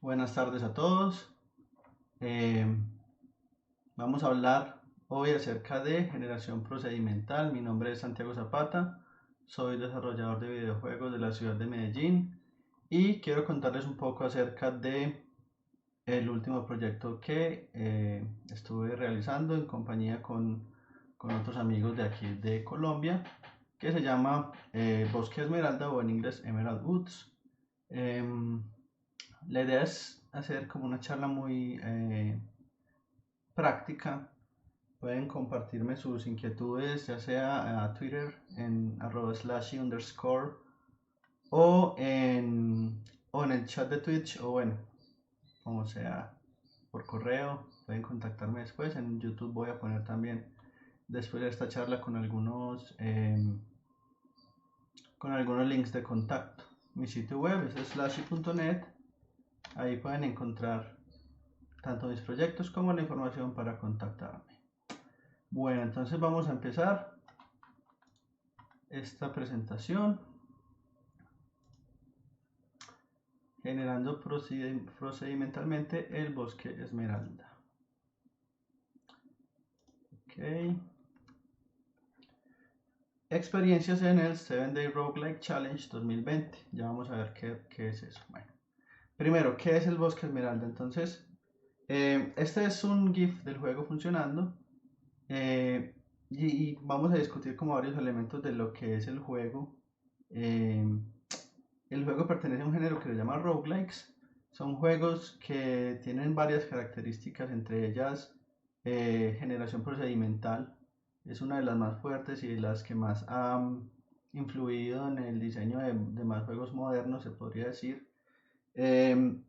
Buenas tardes a todos. Eh, Vamos a hablar hoy acerca de generación procedimental. Mi nombre es Santiago Zapata, soy desarrollador de videojuegos de la ciudad de Medellín y quiero contarles un poco acerca de el último proyecto que estuve realizando en compañía con otros amigos de aquí de Colombia, que se llama Bosque Esmeralda o en inglés Emerald Woods. Em, la idea es hacer como una charla muy práctica. Pueden compartirme sus inquietudes, ya sea a Twitter en @slashy_ o en el chat de Twitch, o bueno, como sea, por correo. Pueden contactarme después. En YouTube voy a poner también después de esta charla con algunos links de contacto. Mi sitio web es slashy.net. Ahí pueden encontrar tanto mis proyectos como la información para contactarme. Bueno, entonces vamos a empezar esta presentación generando procedimentalmente el bosque esmeralda. Ok. Experiencias en el 7-Day Roguelike Challenge 2020. Ya vamos a ver qué es eso. Bueno, primero, ¿qué es el bosque esmeralda? Entonces, este es un GIF del juego funcionando. Y vamos a discutir como varios elementos de lo que es el juego. Eh, el juego pertenece a un género que se llama roguelikes. Son juegos que tienen varias características, entre ellas generación procedimental. Es una de las más fuertes y de las que más ha influido en el diseño de más juegos modernos, se podría decir. Eh,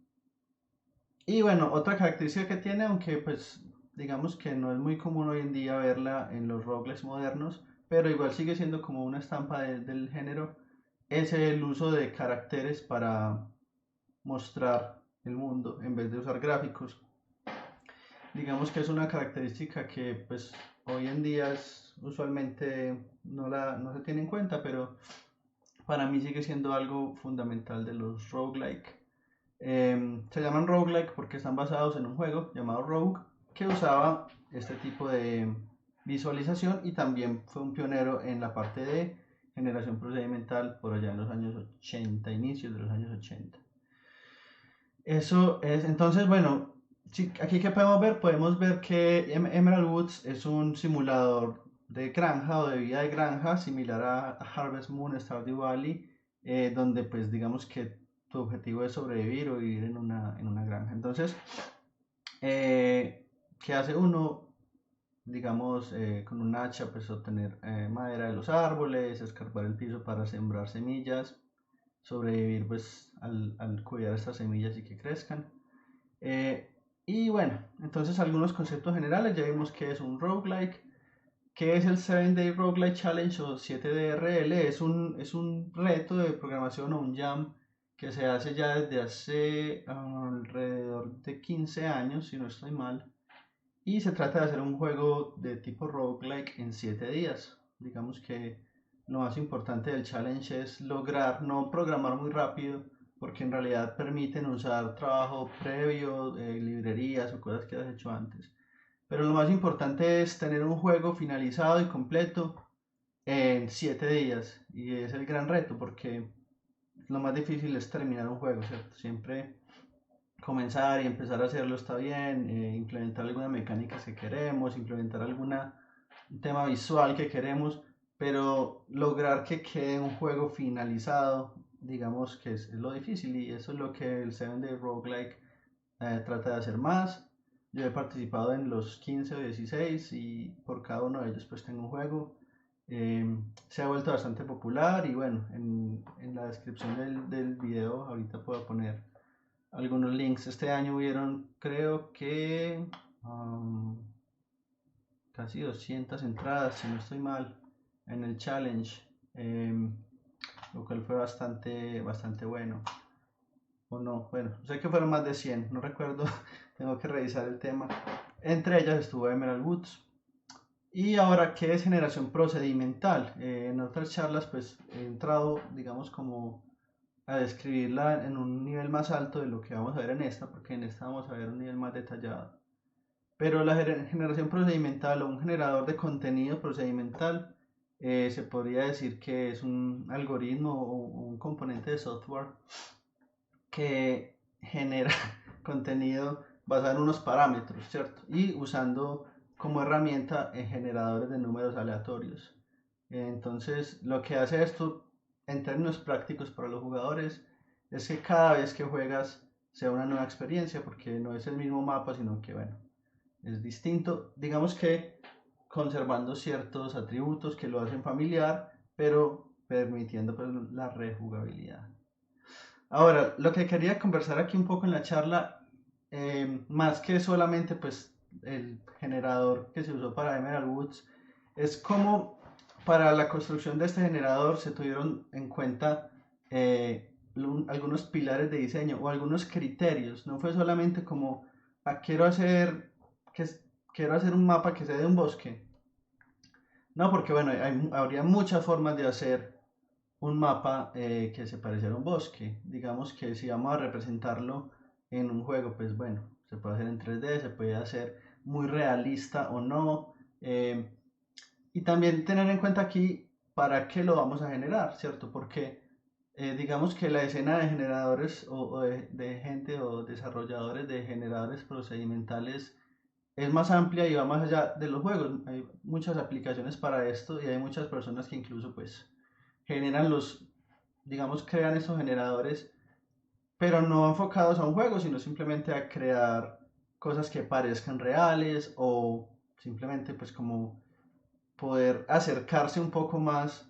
y bueno, otra característica que tiene, aunque pues digamos que no es muy común hoy en día verla en los roguelikes modernos, pero igual sigue siendo como una estampa del género, es el uso de caracteres para mostrar el mundo en vez de usar gráficos. Digamos que es una característica que pues hoy en día usualmente no se tiene en cuenta, pero para mí sigue siendo algo fundamental de los roguelike. Se llaman roguelike porque están basados en un juego llamado Rogue que usaba este tipo de visualización y también fue un pionero en la parte de generación procedimental por allá en los años 80, inicios de los años 80. Eso es, entonces, bueno, aquí que podemos ver, que Emerald Woods es un simulador de granja o de vida de granja similar a Harvest Moon, Stardew Valley, donde pues digamos que tu objetivo es sobrevivir o vivir en una granja. Entonces, ¿qué hace uno? Digamos, con un hacha, pues obtener madera de los árboles, escarbar el piso para sembrar semillas, sobrevivir pues al cuidar estas semillas y que crezcan. Eh, y bueno, entonces algunos conceptos generales, ya vimos que es un roguelike, que es el 7-Day Roguelike Challenge o 7DRL, es un reto de programación o un jam que se hace ya desde hace alrededor de 15 años, si no estoy mal, y se trata de hacer un juego de tipo roguelike en 7 días. Digamos que lo más importante del challenge es lograr no programar muy rápido, porque en realidad permiten usar trabajo previo, librerías o cosas que has hecho antes. Pero lo más importante es tener un juego finalizado y completo en 7 días. Y es el gran reto, porque lo más difícil es terminar un juego, ¿cierto? Siempre comenzar y empezar a hacerlo está bien, implementar alguna mecánica que queremos, implementar algún tema visual que queremos, pero lograr que quede un juego finalizado, digamos que es lo difícil, y eso es lo que el 7-Day Roguelike trata de hacer más. Yo he participado en los 15 o 16 y por cada uno de ellos pues tengo un juego. Se ha vuelto bastante popular y bueno, en la descripción del video ahorita puedo poner algunos links. Este año hubieron, creo que casi 200 entradas, si no estoy mal, en el challenge, lo cual fue bastante bueno. O no, bueno, sé que fueron más de 100, no recuerdo, tengo que revisar el tema. Entre ellas estuvo Emerald Woods. Y ahora, ¿qué es generación procedimental? En otras charlas, pues he entrado, digamos, como a describirla en un nivel más alto de lo que vamos a ver en esta, porque en esta vamos a ver un nivel más detallado. Pero la generación procedimental o un generador de contenido procedimental se podría decir que es un algoritmo o un componente de software que genera contenido basado en unos parámetros, ¿cierto? Y usando como herramienta generadores de números aleatorios. Entonces, lo que hace esto en términos prácticos para los jugadores es que cada vez que juegas sea una nueva experiencia, porque no es el mismo mapa, sino que, bueno, es distinto. Digamos que conservando ciertos atributos que lo hacen familiar, pero permitiendo pues, la rejugabilidad. Ahora, lo que quería conversar aquí un poco en la charla, más que solamente pues el generador que se usó para Emerald Woods, es cómo para la construcción de este generador se tuvieron en cuenta algunos pilares de diseño o algunos criterios. No fue solamente como, ah, que, quiero hacer un mapa que sea de un bosque. No, porque bueno, habría muchas formas de hacer un mapa que se pareciera a un bosque. Digamos que si vamos a representarlo en un juego, pues bueno, se puede hacer en 3D, se puede hacer muy realista o no. Y también tener en cuenta aquí para qué lo vamos a generar, ¿cierto? Porque digamos que la escena de generadores o de gente o desarrolladores de generadores procedimentales es más amplia y va más allá de los juegos. Hay muchas aplicaciones para esto y hay muchas personas que incluso pues generan digamos, crean estos generadores, pero no enfocados a un juego, sino simplemente a crear cosas que parezcan reales o simplemente pues como poder acercarse un poco más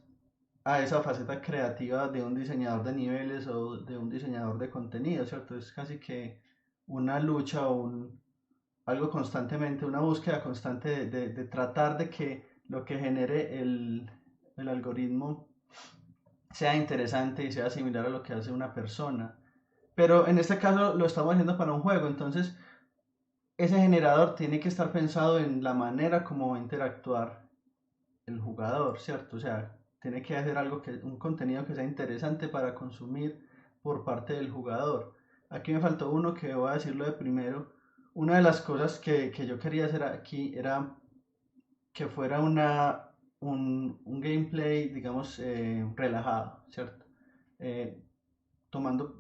a esa faceta creativa de un diseñador de niveles o de un diseñador de contenido, ¿cierto? Es casi que una lucha o algo constantemente, una búsqueda constante de tratar de que lo que genere el algoritmo sea interesante y sea similar a lo que hace una persona. Pero en este caso lo estamos haciendo para un juego, entonces ese generador tiene que estar pensado en la manera como va a interactuar el jugador, ¿cierto? O sea, tiene que hacer un contenido que sea interesante para consumir por parte del jugador. Aquí me faltó uno que voy a decirlo de primero. Una de las cosas que yo quería hacer aquí era que fuera un gameplay, digamos, relajado, ¿cierto? Eh,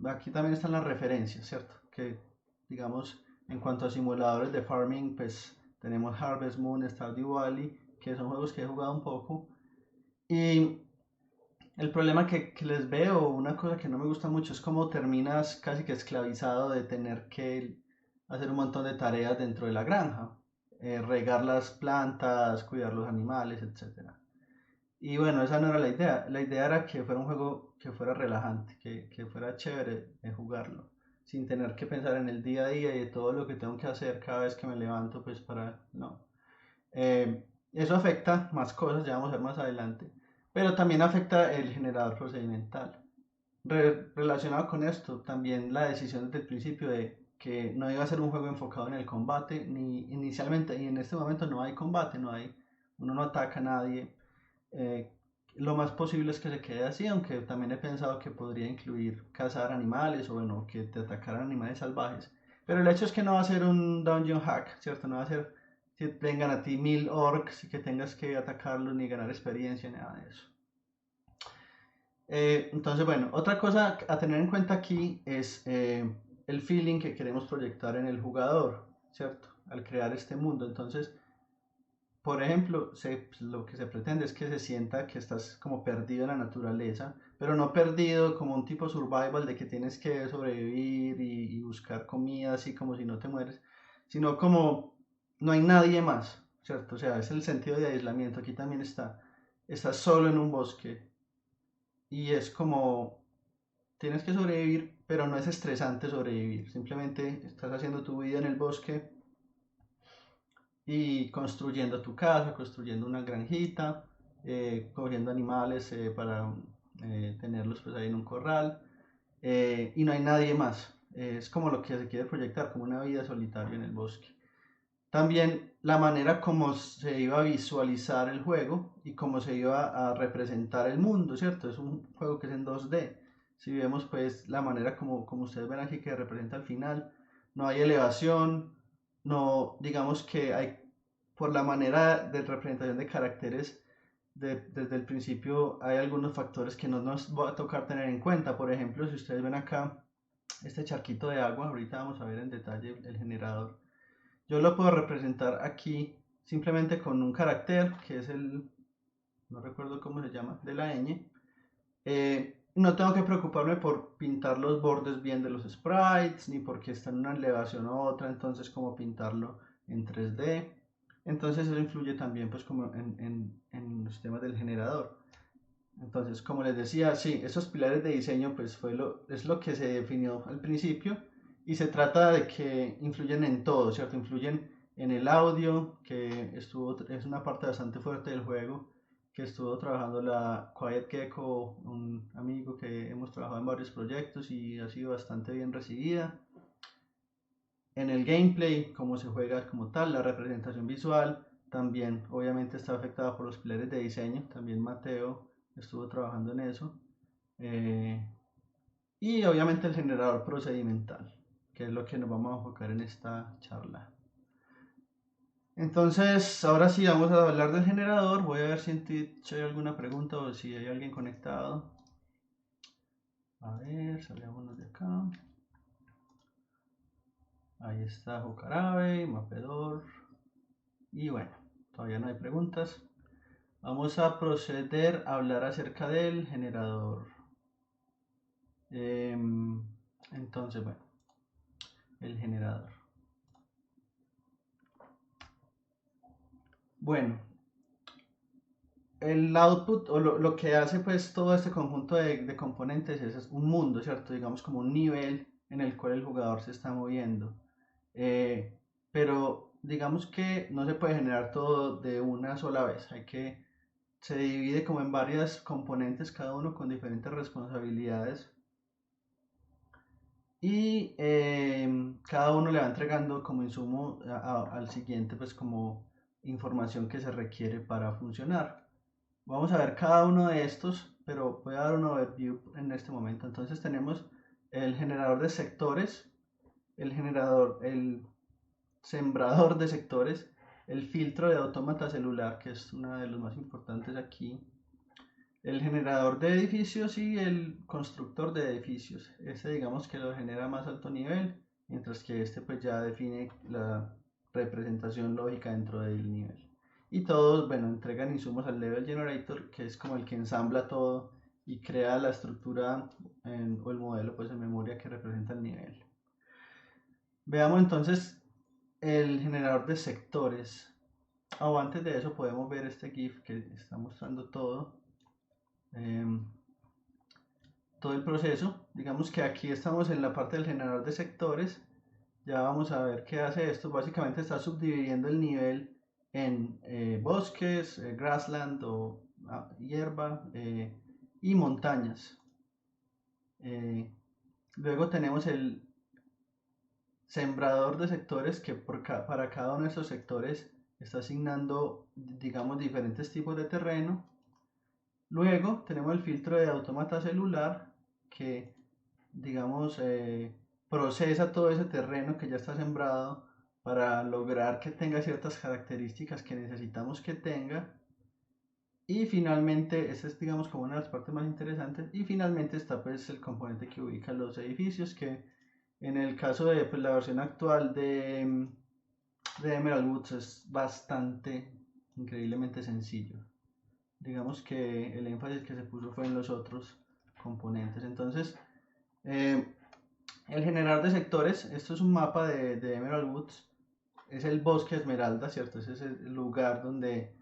aquí también están las referencias, ¿cierto? Que, digamos, en cuanto a simuladores de farming, pues tenemos Harvest Moon, Stardew Valley, que son juegos que he jugado un poco. Y el problema que les veo, una cosa que no me gusta mucho, es cómo terminas casi que esclavizado de tener que hacer un montón de tareas dentro de la granja. Regar las plantas, cuidar los animales, etcétera. Y bueno, esa no era la idea. La idea era que fuera un juego que fuera relajante, que fuera chévere jugarlo, sin tener que pensar en el día a día y de todo lo que tengo que hacer cada vez que me levanto, pues para... No. Eso afecta más cosas, ya vamos a ver más adelante, pero también afecta el generador procedimental. Relacionado con esto, también la decisión desde el principio de que no iba a ser un juego enfocado en el combate, ni inicialmente, y en este momento no hay combate, uno no ataca a nadie, eh, lo más posible es que se quede así, aunque también he pensado que podría incluir cazar animales o bueno, que te atacaran animales salvajes. Pero el hecho es que no va a ser un dungeon hack, ¿cierto? No va a ser que vengan a ti 1000 orcs y que tengas que atacarlos ni ganar experiencia ni nada de eso. Entonces, bueno, otra cosa a tener en cuenta aquí es el feeling que queremos proyectar en el jugador, ¿cierto? Al crear este mundo. Entonces, por ejemplo, lo que se pretende es que se sienta que estás como perdido en la naturaleza, pero no perdido como un tipo survival de que tienes que sobrevivir y buscar comida así como si no te mueres, sino como no hay nadie más, ¿cierto? O sea, es el sentido de aislamiento. Aquí también estás solo en un bosque y es como tienes que sobrevivir, pero no es estresante sobrevivir, simplemente estás haciendo tu vida en el bosque y construyendo tu casa, construyendo una granjita, cogiendo animales para tenerlos pues ahí en un corral y no hay nadie más. Es como lo que se quiere proyectar, como una vida solitaria en el bosque. También la manera como se iba a visualizar el juego y cómo se iba a representar el mundo, ¿cierto? Es un juego que es en 2D. Si vemos pues la manera como ustedes ven aquí que representa al final, no hay elevación, no, digamos que hay, por la manera de representación de caracteres, desde el principio hay algunos factores que no nos va a tocar tener en cuenta. Por ejemplo, si ustedes ven acá este charquito de agua, ahorita vamos a ver en detalle el generador. Yo lo puedo representar aquí simplemente con un carácter que es el, no recuerdo cómo se llama, de la ñ. No tengo que preocuparme por pintar los bordes bien de los sprites, ni porque está en una elevación u otra, entonces cómo pintarlo en 3D. Entonces eso influye también pues como en los temas del generador. Entonces, como les decía, sí, esos pilares de diseño pues es lo que se definió al principio y se trata de que influyen en todo, ¿cierto? Influyen en el audio, que es una parte bastante fuerte del juego, que estuvo trabajando la Quiet Gecko, un amigo que hemos trabajado en varios proyectos y ha sido bastante bien recibida. En el gameplay, cómo se juega como tal, la representación visual también obviamente está afectada por los pilares de diseño, también Mateo estuvo trabajando en eso. Eh, y obviamente el generador procedimental, que es lo que nos vamos a enfocar en esta charla. Entonces, ahora sí vamos a hablar del generador. Voy a ver si en Twitch hay alguna pregunta o si hay alguien conectado. A ver, salgámonos de acá. Ahí está Jocarabe, Mapedor. Y bueno, todavía no hay preguntas. Vamos a proceder a hablar acerca del generador. Entonces, bueno, el generador. Bueno, el output o lo que hace pues todo este conjunto de componentes es un mundo, ¿cierto? Digamos como un nivel en el cual el jugador se está moviendo. Pero digamos que no se puede generar todo de una sola vez. Se divide como en varias componentes, cada uno con diferentes responsabilidades. Y cada uno le va entregando como insumo al siguiente, pues como información que se requiere para funcionar. Vamos a ver cada uno de estos, pero voy a dar un overview en este momento. Entonces tenemos el generador de sectores, el sembrador de sectores, el filtro de autómata celular, que es uno de los más importantes aquí, el generador de edificios y el constructor de edificios. Este digamos que lo genera a más alto nivel, mientras que este pues ya define la representación lógica dentro del nivel. Y todos, bueno, entregan insumos al level generator, que es como el que ensambla todo y crea la estructura o el modelo pues en memoria que representa el nivel. Veamos entonces el generador de sectores. O antes de eso podemos ver este GIF que está mostrando todo el proceso. Digamos que aquí estamos en la parte del generador de sectores. Ya vamos a ver qué hace esto. Básicamente está subdividiendo el nivel en bosques, grassland o hierba y montañas. Luego tenemos el sembrador de sectores que para cada uno de estos sectores está asignando, digamos, diferentes tipos de terreno. Luego tenemos el filtro de autómata celular que, digamos, procesa todo ese terreno que ya está sembrado para lograr que tenga ciertas características que necesitamos que tenga. Y finalmente, esta es digamos como una de las partes más interesantes. Y finalmente está pues el componente que ubica los edificios, que en el caso de pues, la versión actual de Emerald Woods es bastante, increíblemente sencillo. Digamos que el énfasis que se puso fue en los otros componentes. Entonces, el generador de sectores, esto es un mapa de Emerald Woods, es el bosque esmeralda, ¿cierto? Ese es el lugar donde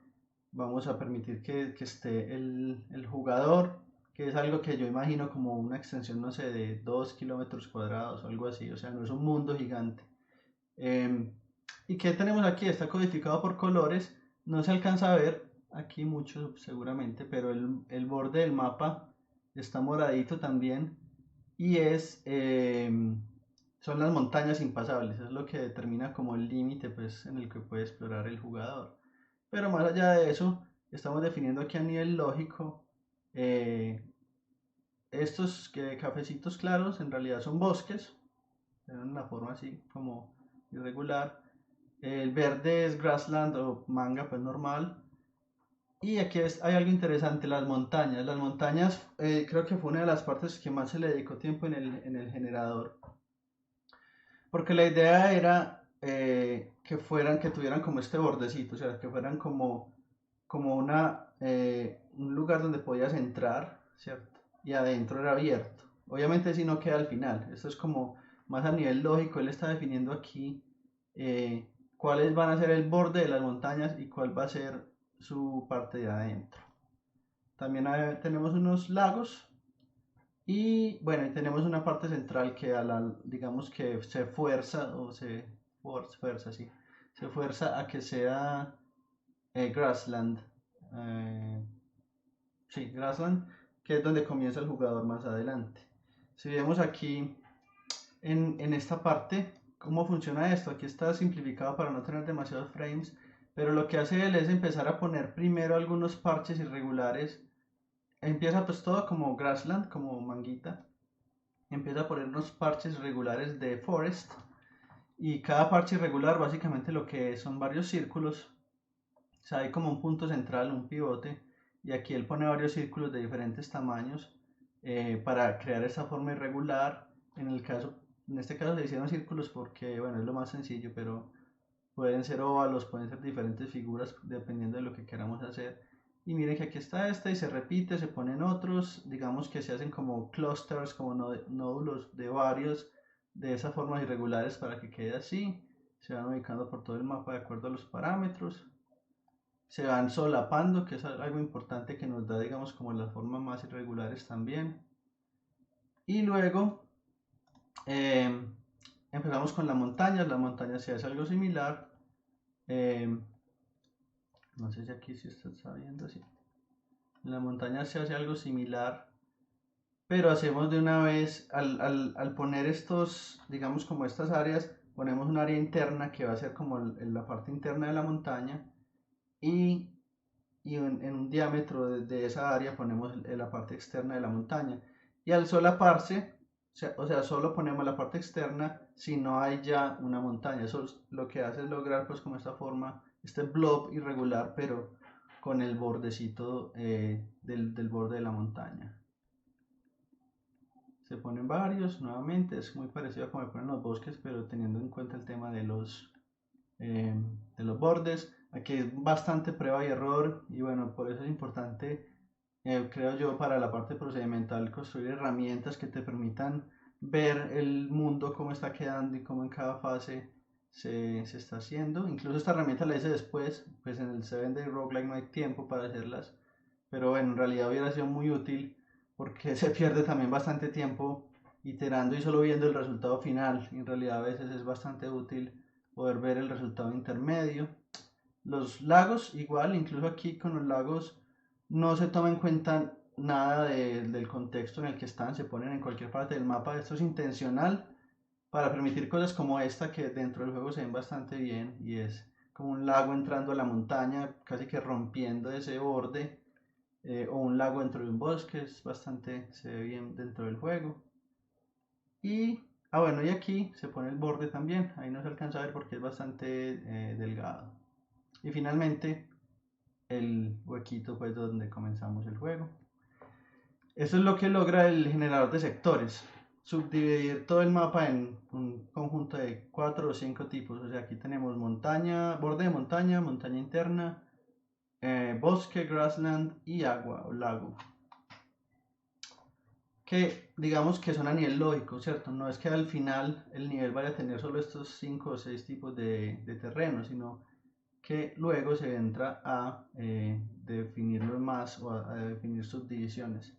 vamos a permitir que esté el jugador, que es algo que yo imagino como una extensión, no sé, de 2 kilómetros cuadrados o algo así, o sea, no es un mundo gigante. ¿Y qué tenemos aquí? Está codificado por colores, no se alcanza a ver aquí mucho seguramente, pero el borde del mapa está moradito también y son las montañas impasables, es lo que determina como el límite pues, en el que puede explorar el jugador. Pero más allá de eso, estamos definiendo aquí a nivel lógico eh, estos cafecitos claros en realidad son bosques, tienen una forma así como irregular. El verde es grassland o manga pues normal. Y aquí hay algo interesante, las montañas. Las montañas creo que fue una de las partes que más se le dedicó tiempo en el generador. Porque la idea era que tuvieran como este bordecito, o sea, que fueran como un lugar donde podías entrar, ¿cierto? Y adentro era abierto. Obviamente si no queda al final. Esto es como más a nivel lógico, él está definiendo aquí cuáles van a ser el borde de las montañas y cuál va a ser su parte de adentro. También tenemos unos lagos y bueno, y tenemos una parte central que digamos que se fuerza o fuerza, sí, se fuerza a que sea grassland. eh, sí, grassland, que es donde comienza el jugador más adelante. Si vemos aquí en esta parte cómo funciona esto, aquí está simplificado para no tener demasiados frames, pero lo que hace él es empezar a poner primero algunos parches irregulares. Empieza pues todo como grassland, como manguita. Empieza a poner unos parches regulares de forest. Y cada parche irregular básicamente lo que es son varios círculos. O sea, hay como un punto central, un pivote. Y aquí él pone varios círculos de diferentes tamaños para crear esta forma irregular. En este caso se hicieron círculos porque, bueno, es lo más sencillo, pero pueden ser óvalos, pueden ser diferentes figuras dependiendo de lo que queramos hacer. Y miren que aquí está esta y se repite, se ponen otros, digamos que se hacen como clusters, como nódulos de varios de esas formas irregulares para que quede así. Se van ubicando por todo el mapa de acuerdo a los parámetros. Se van solapando, que es algo importante que nos da, digamos, como las formas más irregulares también. Y luego eh, empezamos con la montaña se hace algo similar. Eh, no sé si aquí se está viendo así. En la montaña se hace algo similar, pero hacemos de una vez, al poner estos, digamos como estas áreas, ponemos un área interna que va a ser como la parte interna de la montaña y, en un diámetro de esa área ponemos la parte externa de la montaña. Y al solaparse, o sea, solo ponemos la parte externa si no hay ya una montaña. Eso lo que hace es lograr pues como esta forma, este blob irregular, pero con el bordecito del borde de la montaña. Se ponen varios, nuevamente, es muy parecido a como ponen los bosques, pero teniendo en cuenta el tema eh, de los bordes. Aquí es bastante prueba y error y bueno, por eso es importante, creo yo, para la parte procedimental, construir herramientas que te permitan ver el mundo, cómo está quedando y cómo en cada fase se está haciendo. Incluso esta herramienta la hice después, pues en el 7 Day Roguelike no hay tiempo para hacerlas, pero bueno, en realidad hubiera sido muy útil porque se pierde también bastante tiempo iterando y solo viendo el resultado final. En realidad a veces es bastante útil poder ver el resultado intermedio. Los lagos, igual, incluso aquí con los lagos no se toma en cuenta nada del contexto en el que están, se ponen en cualquier parte del mapa. Esto es intencional para permitir cosas como esta que dentro del juego se ven bastante bien y es como un lago entrando a la montaña, casi que rompiendo ese borde, o un lago dentro de un bosque, es bastante, se ve bien dentro del juego. Y, bueno, y aquí se pone el borde también, ahí no se alcanza a ver porque es bastante delgado. Y finalmente el huequito pues donde comenzamos el juego. Eso es lo que logra el generador de sectores, subdividir todo el mapa en un conjunto de 4 o 5 tipos. O sea, aquí tenemos montaña, borde de montaña, montaña interna, bosque, grassland y agua o lago. Que digamos que son a nivel lógico, ¿cierto? No es que al final el nivel vaya a tener solo estos 5 o 6 tipos de terreno, sino que luego se entra a definirlos más o a definir subdivisiones.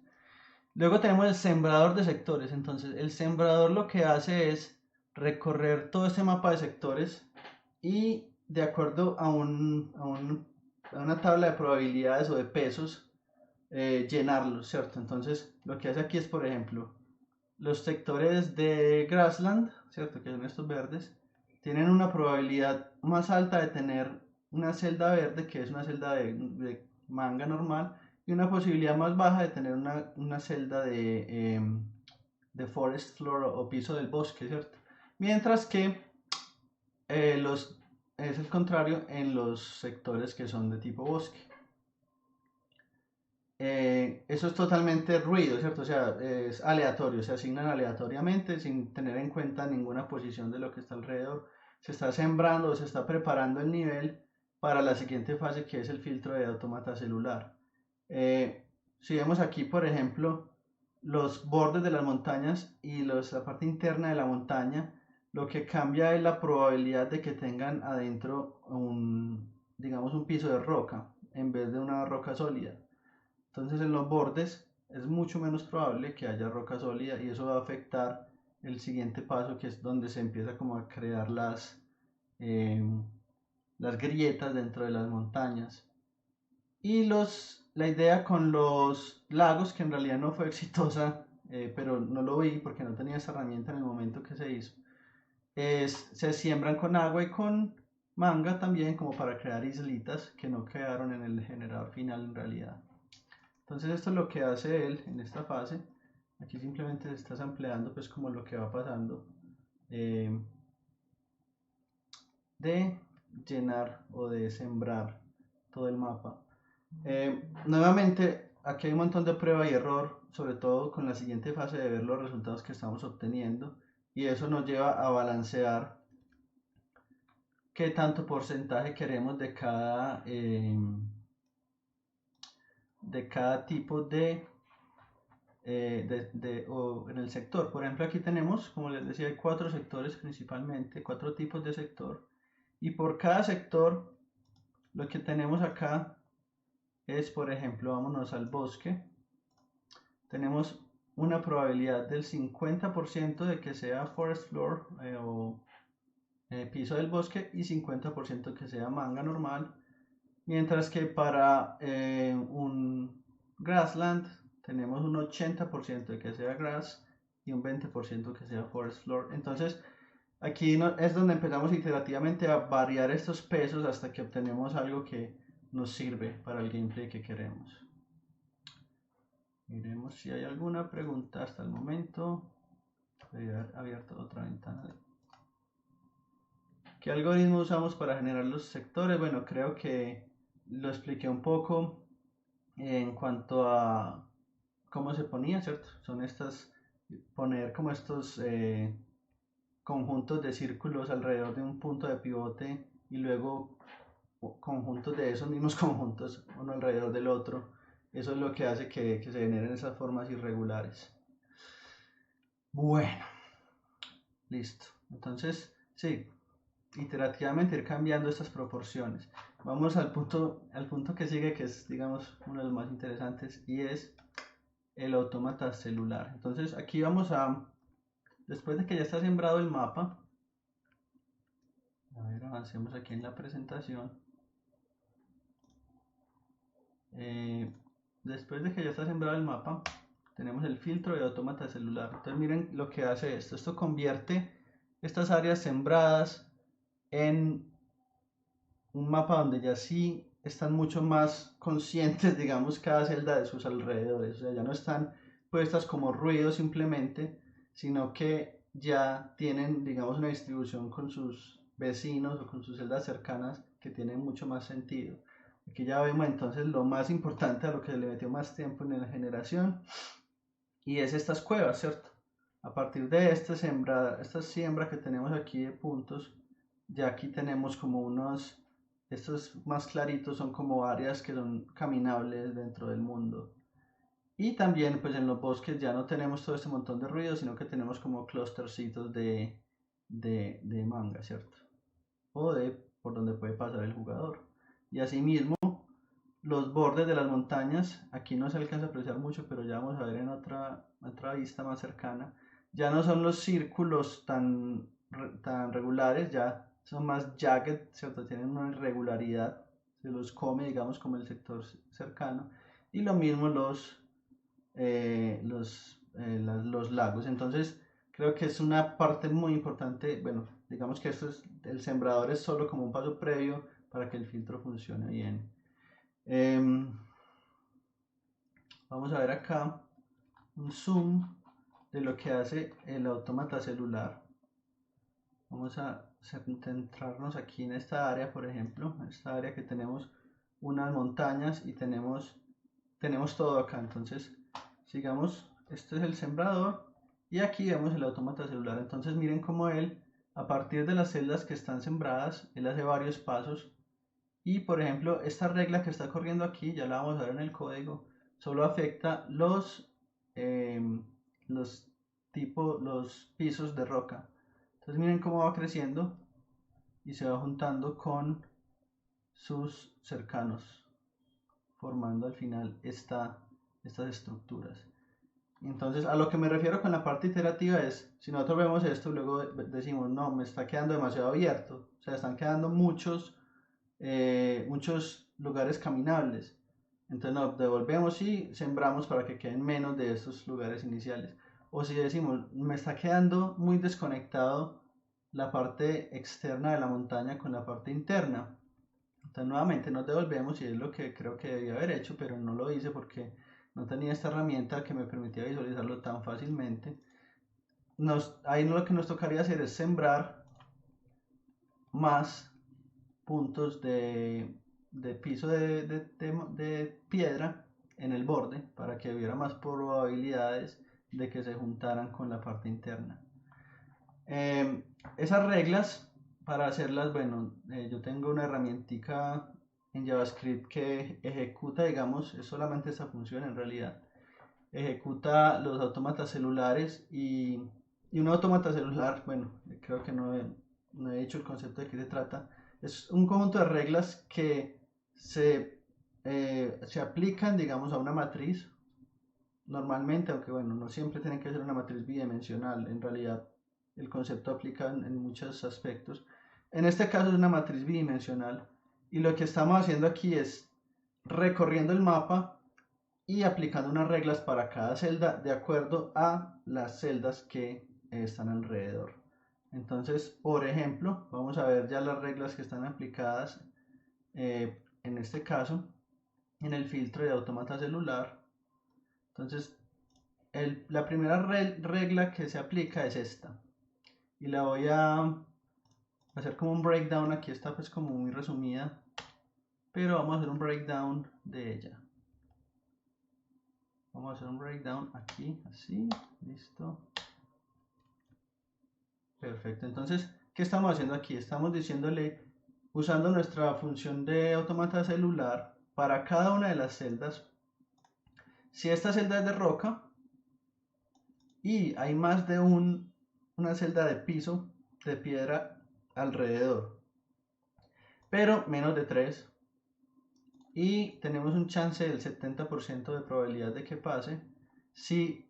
Luego tenemos el sembrador de sectores. Entonces, el sembrador lo que hace es recorrer todo este mapa de sectores y de acuerdo a una tabla de probabilidades o de pesos, llenarlos, ¿cierto? Entonces, lo que hace aquí es, por ejemplo, los sectores de grassland, ¿cierto? Que son estos verdes, tienen una probabilidad más alta de tener una celda verde, que es una celda de manga normal, y una posibilidad más baja de tener una celda de forest floor o piso del bosque, ¿cierto? Mientras que es el contrario en los sectores que son de tipo bosque. Eso es totalmente ruido, ¿cierto? O sea, es aleatorio, se asignan aleatoriamente sin tener en cuenta ninguna posición de lo que está alrededor. Se está sembrando o se está preparando el nivel para la siguiente fase, que es el filtro de autómata celular. Si vemos aquí, por ejemplo, los bordes de las montañas y la parte interna de la montaña, lo que cambia es la probabilidad de que tengan adentro digamos, un piso de roca en vez de una roca sólida. Entonces en los bordes es mucho menos probable que haya roca sólida y eso va a afectar el siguiente paso, que es donde se empieza como a crear eh, las grietas dentro de las montañas. Y la idea con los lagos, que en realidad no fue exitosa, pero no lo vi porque no tenía esa herramienta en el momento que se hizo, se siembran con agua y con manga también, como para crear islitas que no quedaron en el generador final en realidad. Entonces esto es lo que hace él en esta fase. Aquí simplemente se está ampliando pues como lo que va pasando, eh, de llenar o de sembrar todo el mapa. Nuevamente, aquí hay un montón de prueba y error, sobre todo con la siguiente fase de ver los resultados que estamos obteniendo, y eso nos lleva a balancear qué tanto porcentaje queremos de cada tipo o en el sector. Por ejemplo, aquí tenemos, como les decía, hay 4 sectores principalmente, 4 tipos de sector, y por cada sector lo que tenemos acá es, por ejemplo, vámonos al bosque, tenemos una probabilidad del 50% de que sea forest floor o piso del bosque y 50% que sea manga normal, mientras que para un grassland tenemos un 80% de que sea grass y un 20% que sea forest floor. Entonces aquí es donde empezamos iterativamente a variar estos pesos hasta que obtenemos algo que nos sirve para el gameplay que queremos. Miremos si hay alguna pregunta hasta el momento. Voy a haber abierto otra ventana. ¿Qué algoritmo usamos para generar los sectores? Bueno, creo que lo expliqué un poco en cuanto a cómo se ponía, ¿cierto? Poner como estos conjuntos de círculos alrededor de un punto de pivote y luego conjuntos de esos mismos conjuntos, uno alrededor del otro. Eso es lo que hace que se generen esas formas irregulares. Bueno, listo. Entonces, sí, iterativamente ir cambiando estas proporciones. Vamos al punto que sigue, que es, digamos, uno de los más interesantes, y es el autómata celular. Entonces, aquí después de que ya está sembrado el mapa, a ver, avancemos aquí en la presentación. Después de que ya está sembrado el mapa, tenemos el filtro de autómata celular. Entonces miren lo que hace esto. Esto convierte estas áreas sembradas en un mapa donde ya sí están mucho más conscientes, digamos, cada celda de sus alrededores. O sea, ya no están puestas como ruido simplemente, sino que ya tienen, digamos, una distribución con sus vecinos o con sus celdas cercanas que tiene mucho más sentido. Aquí ya vemos entonces lo más importante, a lo que se le metió más tiempo en la generación, y es estas cuevas, ¿cierto? A partir de esta siembra que tenemos aquí de puntos, ya aquí tenemos como estos más claritos son como áreas que son caminables dentro del mundo. Y también pues en los bosques ya no tenemos todo este montón de ruido, sino que tenemos como clustercitos de manga, ¿cierto? O de por donde puede pasar el jugador. Y asimismo, los bordes de las montañas, aquí no se alcanza a apreciar mucho, pero ya vamos a ver en otra vista más cercana, ya no son los círculos tan regulares, ya son más jagged, ¿cierto? Tienen una irregularidad, se los come, digamos, como el sector cercano, y lo mismo los lagos. Entonces, creo que es una parte muy importante. Bueno, digamos que el sembrador es solo como un paso previo para que el filtro funcione bien. vamos a ver acá un zoom de lo que hace el autómata celular. Vamos a centrarnos aquí en esta área, por ejemplo, en esta área que tenemos unas montañas y tenemos todo acá. Entonces, sigamos, este es el sembrador y aquí vemos el autómata celular. Entonces miren cómo él, a partir de las celdas que están sembradas, él hace varios pasos. Y por ejemplo, esta regla que está corriendo aquí, ya la vamos a ver en el código, solo afecta los pisos de roca. Entonces miren cómo va creciendo y se va juntando con sus cercanos, formando al final estas estructuras. Entonces, a lo que me refiero con la parte iterativa es, si nosotros vemos esto, luego decimos, no, me está quedando demasiado abierto, o sea, están quedando muchos lugares caminables. Entonces nos devolvemos y sembramos para que queden menos de estos lugares iniciales. O si decimos, me está quedando muy desconectado la parte externa de la montaña con la parte interna. Entonces nuevamente nos devolvemos y es lo que creo que debía haber hecho, pero no lo hice porque no tenía esta herramienta que me permitía visualizarlo tan fácilmente. Ahí lo que nos tocaría hacer es sembrar más puntos de piso de piedra en el borde para que hubiera más probabilidades de que se juntaran con la parte interna. Esas reglas para hacerlas, bueno, yo tengo una herramientica en JavaScript que ejecuta, digamos, es solamente esta función en realidad, ejecuta los autómatas celulares y un autómata celular, bueno, creo que no he dicho el concepto de qué se trata, es un conjunto de reglas que se aplican, digamos, a una matriz, normalmente, aunque bueno, no siempre tiene que ser una matriz bidimensional, en realidad el concepto aplica en muchos aspectos. En este caso es una matriz bidimensional y lo que estamos haciendo aquí es recorriendo el mapa y aplicando unas reglas para cada celda de acuerdo a las celdas que están alrededor. Entonces, por ejemplo, vamos a ver ya las reglas que están aplicadas en este caso en el filtro de autómata celular. Entonces, la primera regla que se aplica es esta y la voy a hacer como un breakdown. Aquí está pues como muy resumida, pero vamos a hacer un breakdown de ella. Vamos a hacer un breakdown aquí, así, listo. Perfecto, entonces, ¿qué estamos haciendo aquí? Estamos diciéndole, usando nuestra función de autómata celular para cada una de las celdas. Si esta celda es de roca y hay más de una celda de piso de piedra alrededor, pero menos de 3, y tenemos un chance del 70% de probabilidad de que pase. Si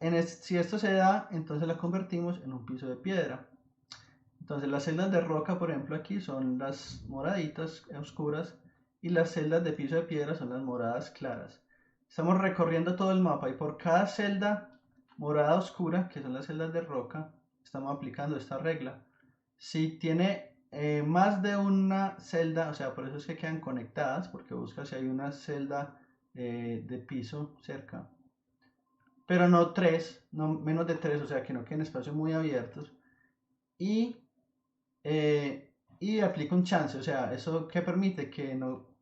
esto se da, entonces la convertimos en un piso de piedra. Entonces las celdas de roca, por ejemplo, aquí son las moraditas oscuras y las celdas de piso de piedra son las moradas claras. Estamos recorriendo todo el mapa y por cada celda morada oscura, que son las celdas de roca, estamos aplicando esta regla. Si tiene más de una celda, o sea, por eso es que quedan conectadas, porque busca si hay una celda de piso cerca, pero no 3, no menos de 3, o sea, que no queden espacios muy abiertos. Y aplica un chance, o sea, eso que permite que no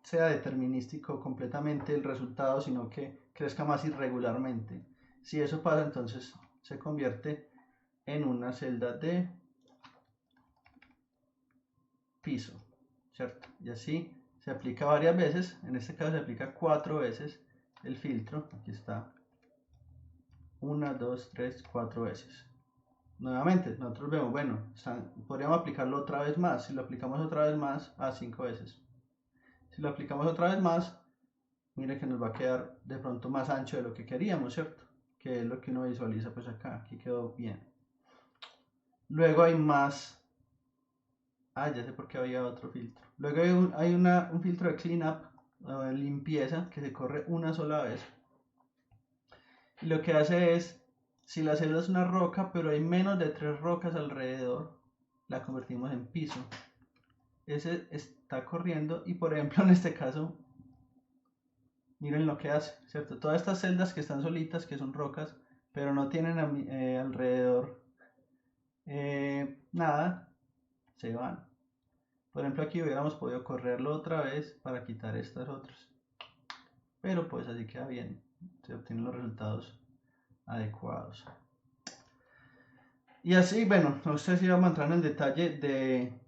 sea determinístico completamente el resultado, sino que crezca más irregularmente. Si eso pasa, entonces se convierte en una celda de piso, ¿cierto? Y así se aplica varias veces, en este caso se aplica 4 veces el filtro, aquí está, 1, 2, 3, 4 veces. Nuevamente, nosotros vemos, bueno, podríamos aplicarlo otra vez más. Si lo aplicamos otra vez más, a 5 veces. Si lo aplicamos otra vez más, mire que nos va a quedar de pronto más ancho de lo que queríamos, ¿cierto? Que es lo que uno visualiza pues acá. Aquí quedó bien. Luego hay más. Ya sé por qué había otro filtro. Luego hay un filtro de cleanup, limpieza, que se corre una sola vez. Y lo que hace es, si la celda es una roca, pero hay menos de 3 rocas alrededor, la convertimos en piso. Ese está corriendo y por ejemplo en este caso miren lo que hace, ¿cierto? Todas estas celdas que están solitas, que son rocas, pero no tienen alrededor nada, se van. Por ejemplo, aquí hubiéramos podido correrlo otra vez para quitar estas otras, pero pues así queda bien, se obtienen los resultados adecuados. Y así, bueno, no sé si vamos a entrar en el detalle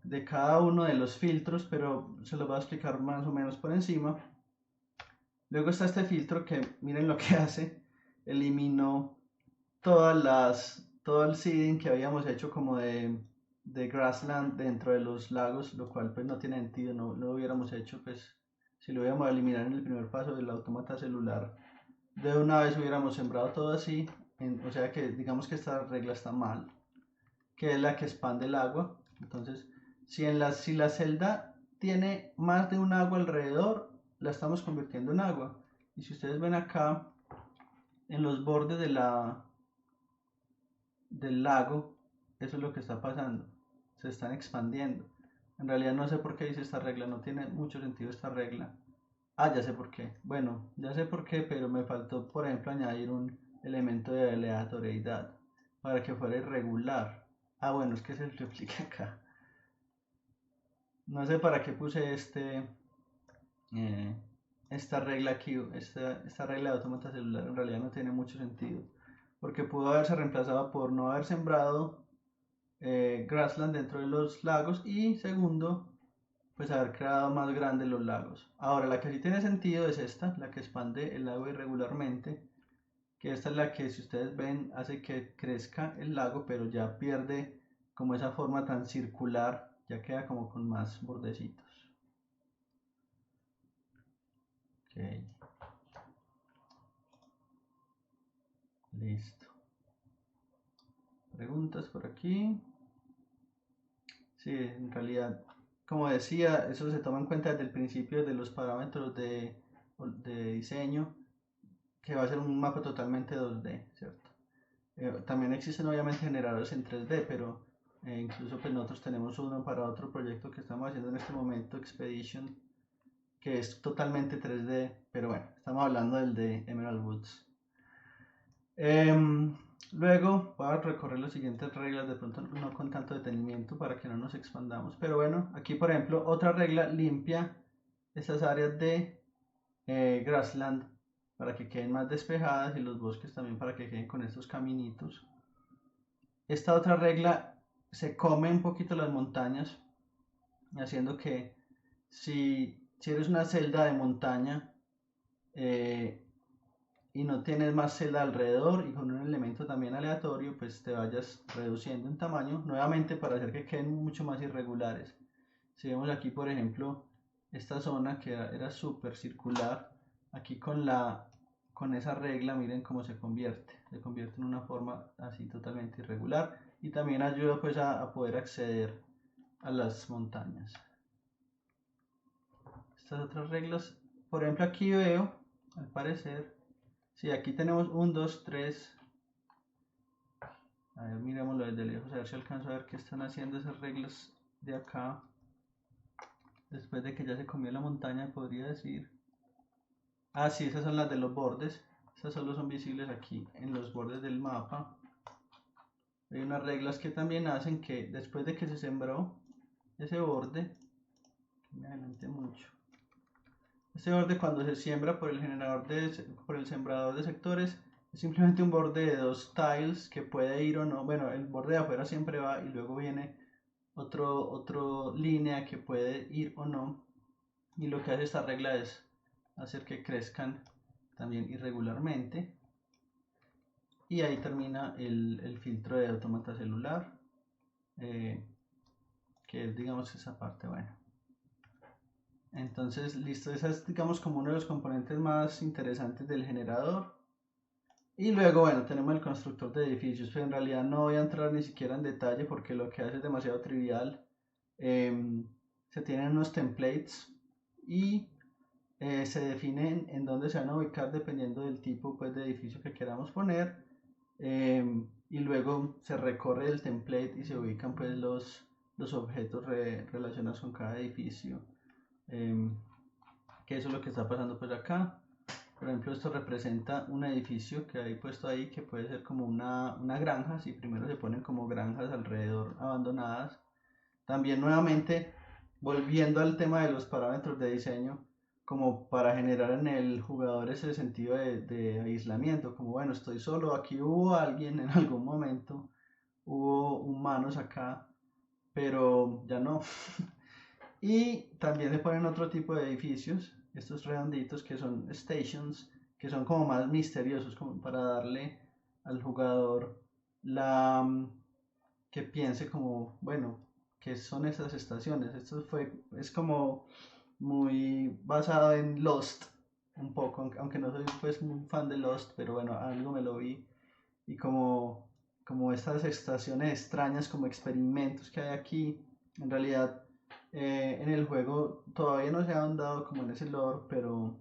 de cada uno de los filtros, pero se los voy a explicar más o menos por encima. Luego está este filtro que, miren lo que hace, eliminó todo el seeding que habíamos hecho como de grassland dentro de los lagos, lo cual pues no tiene sentido, no lo hubiéramos hecho pues si lo hubiéramos a eliminar en el primer paso del autómata celular. De una vez hubiéramos sembrado todo así, o sea que digamos que esta regla está mal, que es la que expande el agua. Entonces, si la celda tiene más de un agua alrededor, la estamos convirtiendo en agua. Y si ustedes ven acá, en los bordes del lago, eso es lo que está pasando. Se están expandiendo. En realidad no sé por qué dice esta regla, no tiene mucho sentido esta regla. Ah, ya sé por qué. Bueno, ya sé por qué, pero me faltó, por ejemplo, añadir un elemento de aleatoriedad para que fuera irregular. Ah, bueno, es que se lo explica acá. No sé para qué puse esta regla aquí, esta regla de autómata celular en realidad no tiene mucho sentido, porque pudo haberse reemplazado por no haber sembrado grassland dentro de los lagos y segundo, pues haber creado más grandes los lagos. Ahora, la que sí tiene sentido es esta, la que expande el lago irregularmente, que esta es la que si ustedes ven hace que crezca el lago, pero ya pierde como esa forma tan circular, ya queda como con más bordecitos. Ok, listo. Preguntas por aquí. Sí, en realidad, como decía, eso se toma en cuenta desde el principio de los parámetros de diseño, que va a ser un mapa totalmente 2D, ¿cierto? También existen obviamente generadores en 3D, pero incluso pues nosotros tenemos uno para otro proyecto que estamos haciendo en este momento, Expedition, que es totalmente 3D, pero bueno, estamos hablando del de Emerald Woods. Luego voy a recorrer las siguientes reglas, de pronto no con tanto detenimiento para que no nos expandamos, pero bueno, aquí por ejemplo otra regla limpia esas áreas de grassland para que queden más despejadas y los bosques también para que queden con estos caminitos. Esta otra regla se come un poquito las montañas, haciendo que si eres una celda de montaña y no tienes más celda alrededor y con un elemento también aleatorio, pues te vayas reduciendo en tamaño, nuevamente para hacer que queden mucho más irregulares. Si vemos aquí, por ejemplo, esta zona que era súper circular, aquí con esa regla, miren cómo se convierte en una forma así totalmente irregular y también ayuda pues a poder acceder a las montañas. Estas otras reglas, por ejemplo, aquí veo, al parecer, sí, aquí tenemos 1, 2, 3. A ver, miremoslo desde lejos, a ver si alcanzo a ver qué están haciendo esas reglas de acá. Después de que ya se comió la montaña, podría decir. Ah, sí, esas son las de los bordes. Estas solo son visibles aquí en los bordes del mapa. Hay unas reglas que también hacen que después de que se sembró ese borde, me adelanté mucho. Este borde cuando se siembra por el sembrador de sectores es simplemente un borde de 2 tiles que puede ir o no. Bueno, el borde de afuera siempre va y luego viene otro línea que puede ir o no. Y lo que hace esta regla es hacer que crezcan también irregularmente. Y ahí termina el filtro de autómata celular, que es digamos esa parte, bueno. Entonces, listo, esa es digamos como uno de los componentes más interesantes del generador. Y luego, bueno, tenemos el constructor de edificios, pero en realidad no voy a entrar ni siquiera en detalle porque lo que hace es demasiado trivial. Se tienen unos templates y se definen en dónde se van a ubicar dependiendo del tipo pues, de edificio que queramos poner. Y luego se recorre el template y se ubican pues los objetos relacionados con cada edificio, que eso es lo que está pasando pues acá. Por ejemplo, esto representa un edificio que hay puesto ahí que puede ser como una granja, si primero se ponen como granjas alrededor abandonadas. También nuevamente, volviendo al tema de los parámetros de diseño, como para generar en el jugador ese sentido de aislamiento, como bueno, estoy solo, aquí hubo alguien en algún momento, hubo humanos acá, pero ya no. Y también se ponen otro tipo de edificios, estos redonditos que son stations, que son como más misteriosos, como para darle al jugador la que piense como, bueno, ¿qué son esas estaciones? Es como muy basado en Lost, un poco, aunque no soy pues muy fan de Lost, pero bueno, algo me lo vi. Y como estas estaciones extrañas, como experimentos que hay aquí, en realidad en el juego todavía no se ha ahondado como en ese lore, pero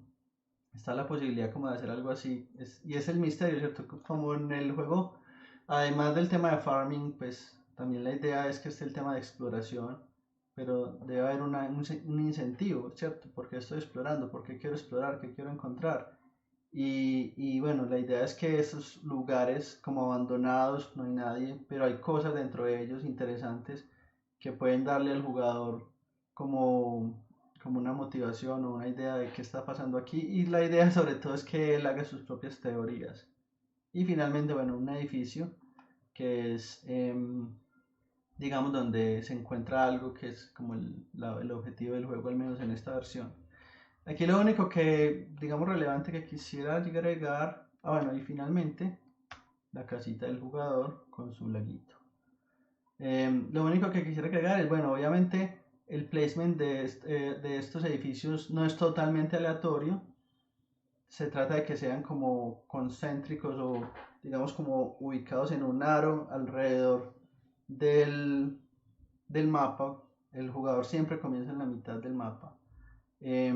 está la posibilidad como de hacer algo así. Y es el misterio, ¿cierto? Como en el juego, además del tema de farming, pues también la idea es que esté el tema de exploración, pero debe haber un incentivo, ¿cierto? ¿Por qué estoy explorando? ¿Por qué quiero explorar? ¿Qué quiero encontrar? Y bueno, la idea es que esos lugares como abandonados, no hay nadie, pero hay cosas dentro de ellos interesantes que pueden darle al jugador como, como una motivación o una idea de qué está pasando aquí. Y la idea sobre todo es que él haga sus propias teorías. Y finalmente, bueno, un edificio que es, digamos, donde se encuentra algo que es como el objetivo del juego, al menos en esta versión. Aquí lo único que, digamos, relevante que quisiera agregar, bueno, y finalmente la casita del jugador con su laguito. Lo único que quisiera agregar es, bueno, obviamente el placement de estos edificios no es totalmente aleatorio, se trata de que sean como concéntricos o digamos como ubicados en un aro alrededor del, del mapa. El jugador siempre comienza en la mitad del mapa. Eh,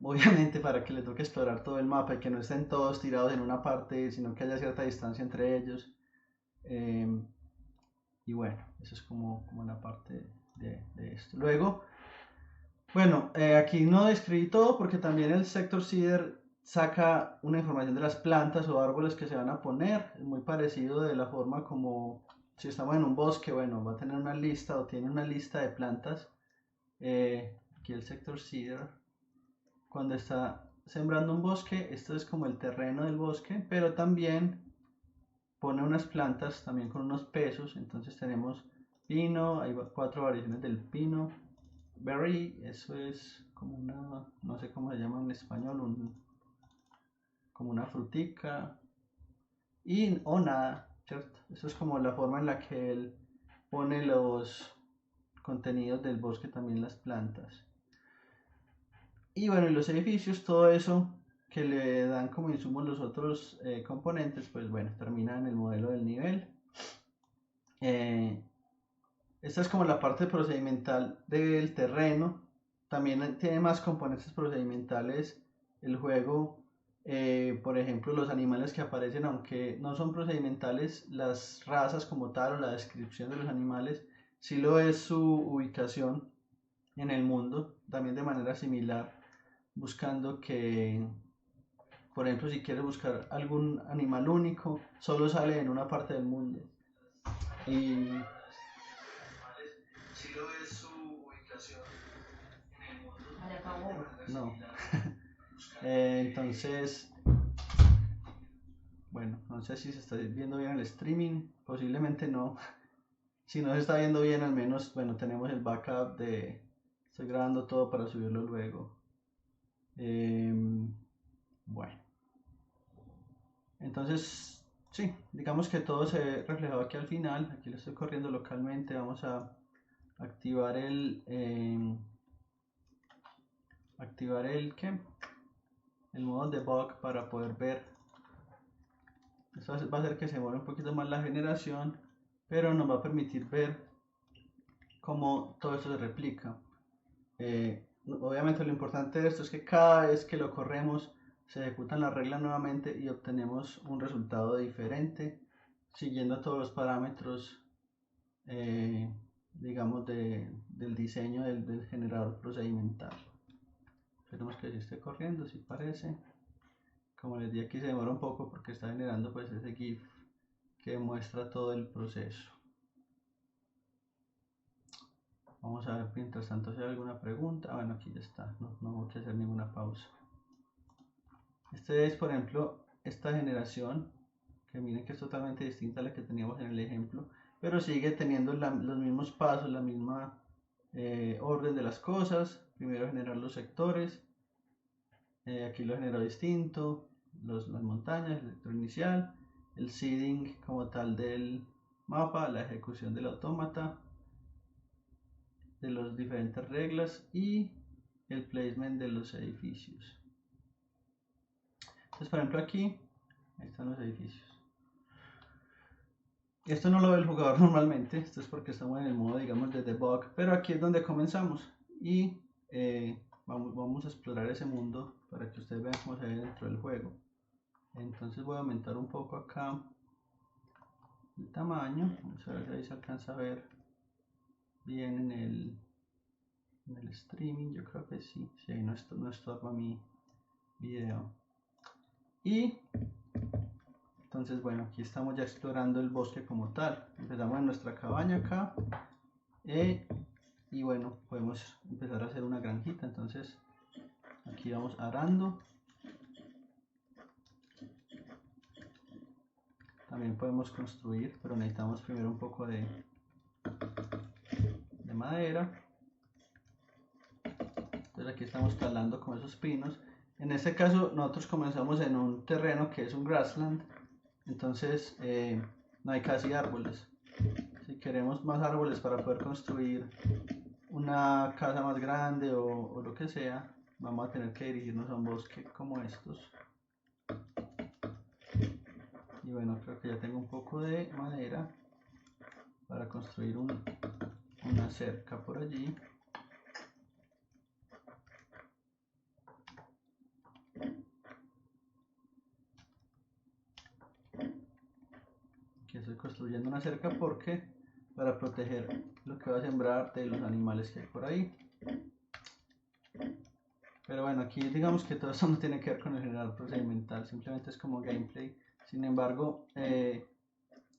obviamente para que le toque explorar todo el mapa y que no estén todos tirados en una parte, sino que haya cierta distancia entre ellos. Eh, y bueno, eso es como la parte de esto. Luego, bueno, aquí no describí todo porque también el sector Seeder saca una información de las plantas o árboles que se van a poner, es muy parecido de la forma como si estamos en un bosque, bueno, va a tener una lista o tiene una lista de plantas. Aquí el sector Seeder cuando está sembrando un bosque, esto es como el terreno del bosque, pero también pone unas plantas también con unos pesos, entonces tenemos pino, hay 4 variaciones del pino, berry, eso es como una, no sé cómo se llama en español, como una frutica, y o nada, ¿cierto? Eso es como la forma en la que él pone los contenidos del bosque, también las plantas. Y bueno, y los edificios, todo eso que le dan como insumos los otros componentes, pues bueno, termina en el modelo del nivel. Esta es como la parte procedimental del terreno. También tiene más componentes procedimentales el juego. Por ejemplo, los animales que aparecen, aunque no son procedimentales, las razas como tal o la descripción de los animales, sí lo es su ubicación en el mundo, también de manera similar buscando que, por ejemplo, si quieres buscar algún animal único, solo sale en una parte del mundo. Y si lo ves su ubicación en el mundo. No. Entonces, bueno, no sé si se está viendo bien el streaming, posiblemente no. Si no se está viendo bien, al menos, bueno, tenemos el backup de... Estoy grabando todo para subirlo luego. Bueno. Entonces, sí, digamos que todo se ve reflejado aquí al final. Aquí lo estoy corriendo localmente. Vamos a activar ¿qué? El modo debug para poder ver. Esto va a hacer que se demore un poquito más la generación, pero nos va a permitir ver cómo todo esto se replica. Obviamente lo importante de esto es que cada vez que lo corremos se ejecutan las reglas nuevamente y obtenemos un resultado diferente siguiendo todos los parámetros digamos del diseño del generador procedimental. Esperemos que sí esté corriendo, si parece. Como les dije, aquí se demora un poco porque está generando pues ese GIF que muestra todo el proceso. Vamos a ver mientras tanto si hay alguna pregunta. Bueno, aquí ya está, no voy a hacer ninguna pausa. Este es, por ejemplo, esta generación, que miren que es totalmente distinta a la que teníamos en el ejemplo, pero sigue teniendo los mismos pasos, la misma orden de las cosas. Primero generar los sectores, aquí lo generó distinto, las montañas, el sector inicial, el seeding como tal del mapa, la ejecución del autómata, de las diferentes reglas y el placement de los edificios. Entonces, por ejemplo, aquí ahí están los edificios. Esto no lo ve el jugador normalmente, esto es porque estamos en el modo, digamos, de debug, pero aquí es donde comenzamos y vamos a explorar ese mundo para que ustedes vean cómo se ve dentro del juego. Entonces voy a aumentar un poco acá el tamaño, vamos a ver si ahí se alcanza a ver bien en el streaming, yo creo que sí, si ahí no estorba mi video. Y entonces, bueno, aquí estamos ya explorando el bosque como tal. Empezamos en nuestra cabaña acá. Y bueno, podemos empezar a hacer una granjita. Entonces, aquí vamos arando. También podemos construir, pero necesitamos primero un poco de madera. Entonces aquí estamos talando con esos pinos. En este caso, nosotros comenzamos en un terreno que es un grassland. Entonces, no hay casi árboles. Si queremos más árboles para poder construir una casa más grande o lo que sea, vamos a tener que dirigirnos a un bosque como estos. Y bueno, creo que ya tengo un poco de madera para construir una cerca por allí. Aquí estoy construyendo una cerca porque para proteger lo que va a sembrar de los animales que hay por ahí. Pero bueno, aquí digamos que todo eso no tiene que ver con el generador procedimental, simplemente es como gameplay. Sin embargo,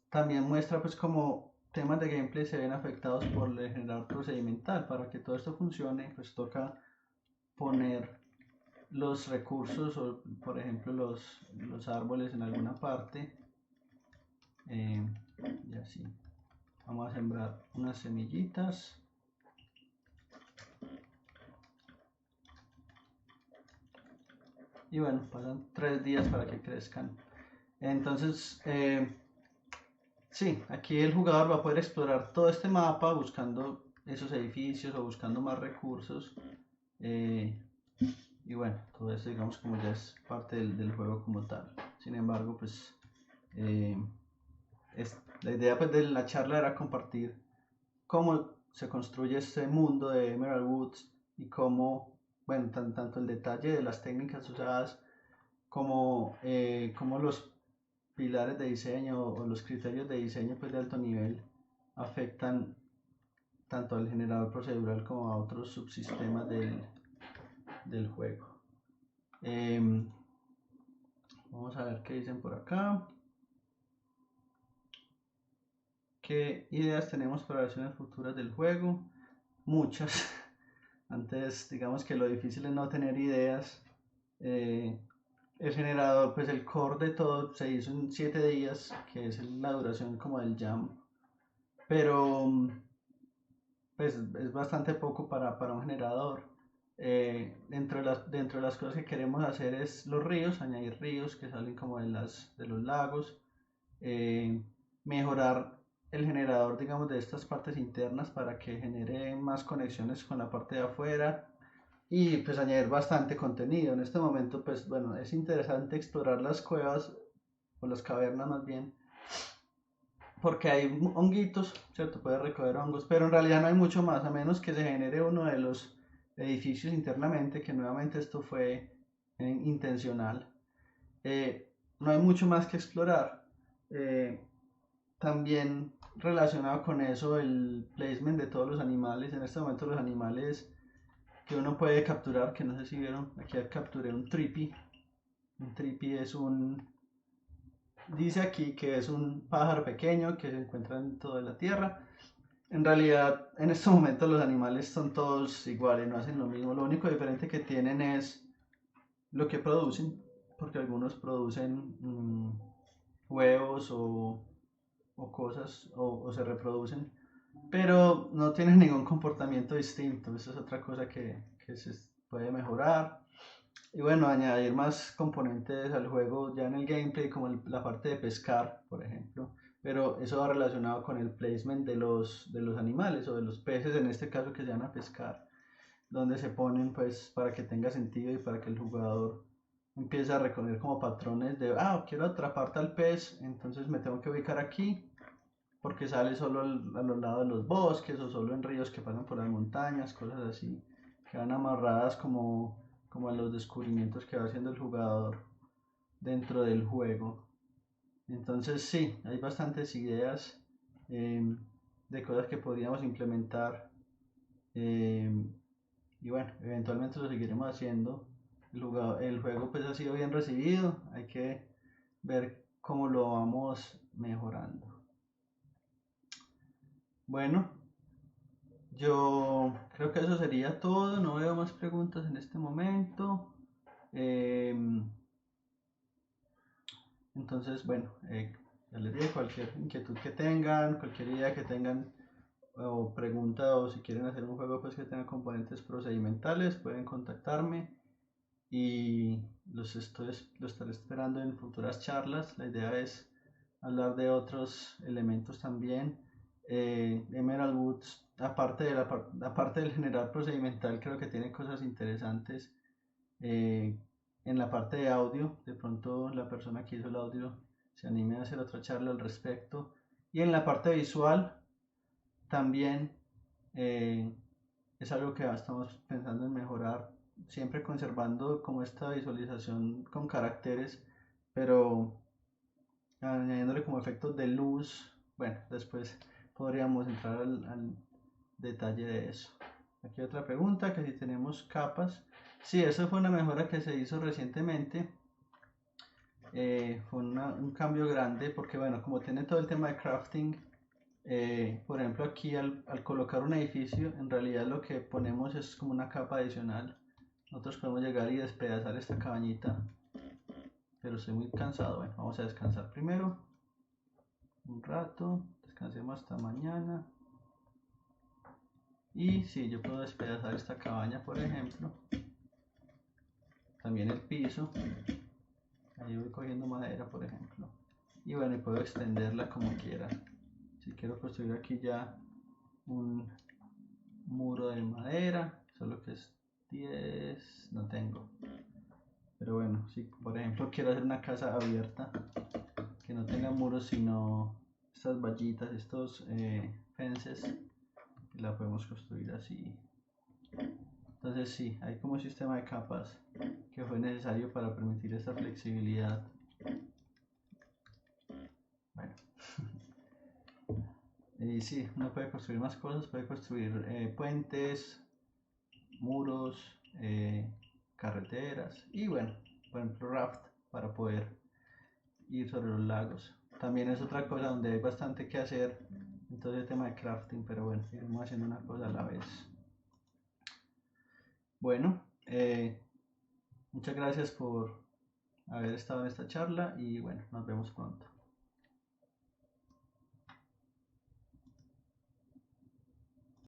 también muestra pues como temas de gameplay se ven afectados por el generador procedimental. Para que todo esto funcione, pues toca poner los recursos o por ejemplo los árboles en alguna parte. Y así. Vamos a sembrar unas semillitas. Y bueno, pasan 3 días para que crezcan. Entonces, sí, aquí el jugador va a poder explorar todo este mapa buscando esos edificios o buscando más recursos. Y bueno, todo eso digamos como ya es parte del juego como tal. Sin embargo, pues la idea pues, de la charla era compartir cómo se construye este mundo de Emerald Woods y cómo, bueno, tanto el detalle de las técnicas usadas como los pilares de diseño o los criterios de diseño pues, de alto nivel afectan tanto al generador procedural como a otros subsistemas del juego. Vamos a ver qué dicen por acá. ¿Qué ideas tenemos para versiones futuras del juego? Muchas. Antes, digamos que lo difícil es no tener ideas. El generador, pues el core de todo se hizo en 7 días, que es la duración como del jam. Pero pues es bastante poco para un generador. Dentro de las cosas que queremos hacer es los ríos, añadir ríos que salen como de los lagos. Mejorar el generador, digamos, de estas partes internas para que genere más conexiones con la parte de afuera y pues añadir bastante contenido. En este momento, pues bueno, es interesante explorar las cuevas o las cavernas más bien, porque hay honguitos, ¿cierto? Puedes recoger hongos, pero en realidad no hay mucho más, a menos que se genere uno de los edificios internamente, que nuevamente esto fue intencional. No hay mucho más que explorar. También relacionado con eso, el placement de todos los animales. En este momento los animales que uno puede capturar, que no sé si vieron, aquí capturé un trippy. Un trippy es dice aquí que es un pájaro pequeño que se encuentra en toda la tierra. En realidad, en estos momentos los animales son todos iguales, no hacen lo mismo. Lo único diferente que tienen es lo que producen, porque algunos producen huevos o cosas o se reproducen, pero no tienen ningún comportamiento distinto. Eso es otra cosa que se puede mejorar. Y bueno, añadir más componentes al juego ya en el gameplay, como la parte de pescar, por ejemplo. Pero eso va relacionado con el placement de los animales o de los peces, en este caso que se van a pescar, donde se ponen pues para que tenga sentido y para que el jugador empiece a reconocer como patrones de, quiero atrapar tal pez, entonces me tengo que ubicar aquí porque sale solo a los lados de los bosques o solo en ríos que pasan por las montañas, cosas así, que van amarradas como a los descubrimientos que va haciendo el jugador dentro del juego. Entonces sí, hay bastantes ideas de cosas que podríamos implementar y bueno, eventualmente lo seguiremos haciendo. El juego pues ha sido bien recibido, hay que ver cómo lo vamos mejorando. Bueno, yo creo que eso sería todo, no veo más preguntas en este momento. Entonces, bueno, ya les digo, cualquier inquietud que tengan, cualquier idea que tengan o pregunta o si quieren hacer un juego pues que tenga componentes procedimentales, pueden contactarme y los estaré esperando en futuras charlas. La idea es hablar de otros elementos también. Emerald Woods, aparte del general procedimental, creo que tiene cosas interesantes. Eh, en la parte de audio, de pronto la persona que hizo el audio se anime a hacer otra charla al respecto. Y en la parte visual, también es algo que estamos pensando en mejorar, siempre conservando como esta visualización con caracteres, pero añadiéndole como efectos de luz. Bueno, después podríamos entrar al detalle de eso. Aquí otra pregunta, que si tenemos capas. Sí, eso fue una mejora que se hizo recientemente. Fue un cambio grande porque bueno, como tiene todo el tema de crafting, por ejemplo aquí al colocar un edificio, en realidad lo que ponemos es como una capa adicional. Nosotros podemos llegar y despedazar esta cabañita, pero estoy muy cansado. Bueno, vamos a descansar primero un rato, descansemos hasta mañana. Y si yo puedo despedazar esta cabaña, por ejemplo, también el piso, ahí voy cogiendo madera, por ejemplo, y bueno, y puedo extenderla como quiera. Si quiero construir aquí ya un muro de madera, solo que es 10, no tengo, pero bueno, si por ejemplo quiero hacer una casa abierta que no tenga muros sino estas vallitas, estos fences, la podemos construir así. Entonces sí, hay como un sistema de capas que fue necesario para permitir esta flexibilidad. Bueno, y sí, uno puede construir más cosas, puede construir puentes, muros, carreteras y bueno, por ejemplo raft para poder ir sobre los lagos. También es otra cosa donde hay bastante que hacer en todo el tema de crafting, pero bueno, iremos haciendo una cosa a la vez. Bueno, muchas gracias por haber estado en esta charla y bueno, nos vemos pronto.